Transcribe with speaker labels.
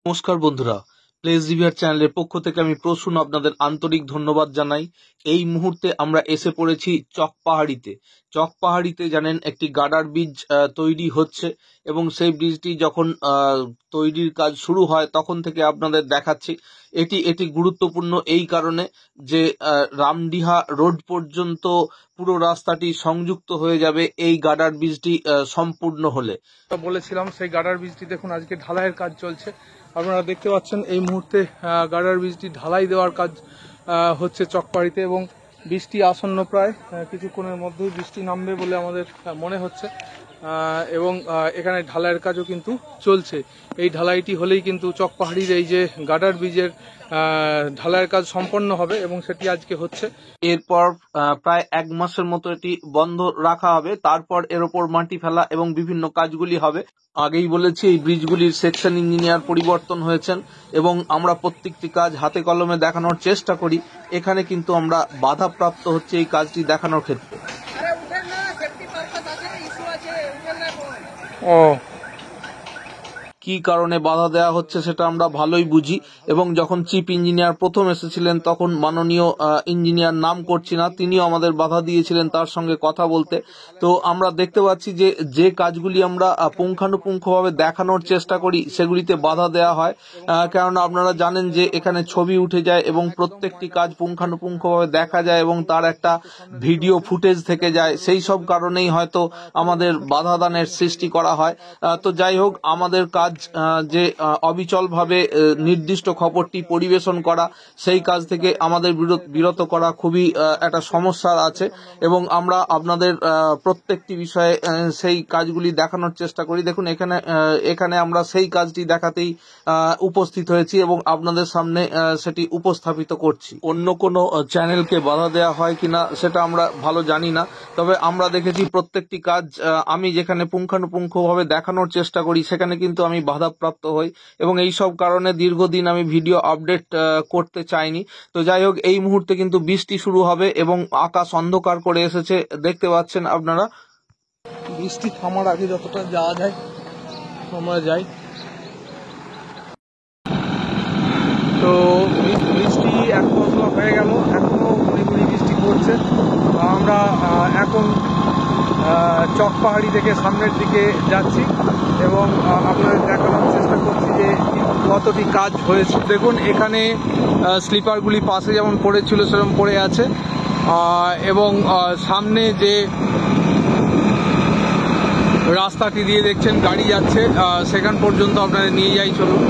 Speaker 1: নমস্কার বন্ধুরা, place reviewer চ্যানেলের পক্ষ থেকে আমি প্রসূন আপনাদের আন্তরিক ধন্যবাদ জানাই। এই মুহূর্তে আমরা এসে পড়েছি চকপাহাড়িতে। চকপাহাড়িতে জানেন একটি গার্ডার ব্রিজ তৈরি হচ্ছে এবং সেই ব্রিজটি যখন তৈরির কাজ শুরু হয় তখন থেকে আপনাদের দেখাচ্ছি। এটি গুরুত্বপূর্ণ এই কারণে যে রামডিহা রোড পর্যন্ত পুরো রাস্তাটি সংযুক্ত হয়ে যাবে এই গার্ডার ব্রিজটি সম্পূর্ণ হলে। বলেছিলাম সেই গার্ডার ব্রিজটি দেখুন আজকে ঢালাইয়ের কাজ চলছে। আপনারা দেখতে পাচ্ছেন এই মুহূর্তে গার্ডার ব্রিজটি ঢালাই দেওয়ার কাজ হচ্ছে চকপাহাড়িতে এবং বৃষ্টি আসন্ন, প্রায় কিছুক্ষণের মধ্যেই বৃষ্টি নামবে বলে আমাদের মনে হচ্ছে এবং এখানে ঢালাইয়ের কাজও কিন্তু চলছে। এই ঢালাইটি হলেই কিন্তু চকপাহাড়ির এই যে গার্ডার ব্রিজের ঢালাইয়ের কাজ সম্পন্ন হবে এবং সেটি আজকে হচ্ছে। এরপর প্রায় 1 মাসের মতো এটি বন্ধ রাখা হবে, তারপর এর ওপর মাটি ফেলা এবং বিভিন্ন কাজগুলি হবে। আগেই বলেছি এই ব্রিজগুলির সেকশন ইঞ্জিনিয়ার পরিবর্তন হয়েছেন এবং আমরা প্রত্যেকটি কাজ হাতে কলমে দেখানোর চেষ্টা করি। এখানে কিন্তু আমরা বাধাপ্রাপ্ত হচ্ছে এই কাজটি দেখানোর ক্ষেত্রে। কি কারণে বাধা দেওয়া হচ্ছে সেটা আমরা ভালোই বুঝি এবং যখন চিফ ইঞ্জিনিয়ার প্রথম এসেছিলেন তখন মাননীয় ইঞ্জিনিয়ার নাম করছি না, তিনিও আমাদের বাধা দিয়েছিলেন তার সঙ্গে কথা বলতে। তো আমরা দেখতে পাচ্ছি যে কাজগুলি আমরা পুঙ্খানুপুঙ্খভাবে দেখানোর চেষ্টা করি সেগুলিতে বাধা দেওয়া হয়, কারণ আপনারা জানেন যে এখানে ছবি উঠে যায় এবং প্রত্যেকটি কাজ পুঙ্খানুপুঙ্খভাবে দেখা যায় এবং তার একটা ভিডিও ফুটেজ থেকে যায়। সেই সব কারণেই হয়তো আমাদের বাধা দানের সৃষ্টি করা হয়। তো যাই হোক, আমাদের কাজ যে অবিচলভাবে নির্দিষ্ট খবরটি পরিবেশন করা, সেই কাজ থেকে আমাদের বিরত করা খুবই একটা সমস্যা আছে এবং আমরা আপনাদের প্রত্যেকটি বিষয়ে সেই কাজগুলি দেখানোর চেষ্টা করি। দেখুন এখানে আমরা সেই কাজটি দেখাতেই উপস্থিত হয়েছি এবং আপনাদের সামনে সেটি উপস্থাপিত করছি। অন্য কোনো চ্যানেলকে বাধা দেওয়া হয় কিনা সেটা আমরা ভালো জানি না, তবে আমরা দেখেছি প্রত্যেকটি কাজ আমি যেখানে পুঙ্খানুপুঙ্খভাবে দেখানোর চেষ্টা করি সেখানে কিন্তু আমি বাধাপ্রাপ্ত হই এবং এই সব কারণে দীর্ঘদিন আমি ভিডিও আপডেট করতে চাইনি। তো যাই হোক, এই মুহূর্তে কিন্তু বৃষ্টি শুরু হবে এবং আকাশ অন্ধকার করে এসেছে, দেখতে পাচ্ছেন আপনারা। বৃষ্টি থামার আগে যতটা যাওয়া যায় আমরা যাই। তো বৃষ্টি এখন হয়ে গেল, এখনো গুড়ি বৃষ্টি পড়ছে। আমরা এখন চকপাহাড়ি থেকে সামনের দিকে যাচ্ছি এবং আপনাদের দেখানোর চেষ্টা করছি যে কতটি কাজ হয়েছে। দেখুন এখানে স্লিপারগুলি পাশে যেমন পড়েছিল সেরকম পড়ে আছে এবং সামনে যে রাস্তাটি দিয়ে দেখছেন গাড়ি যাচ্ছে সেখান পর্যন্ত আপনাদের নিয়ে যাই, চলুন।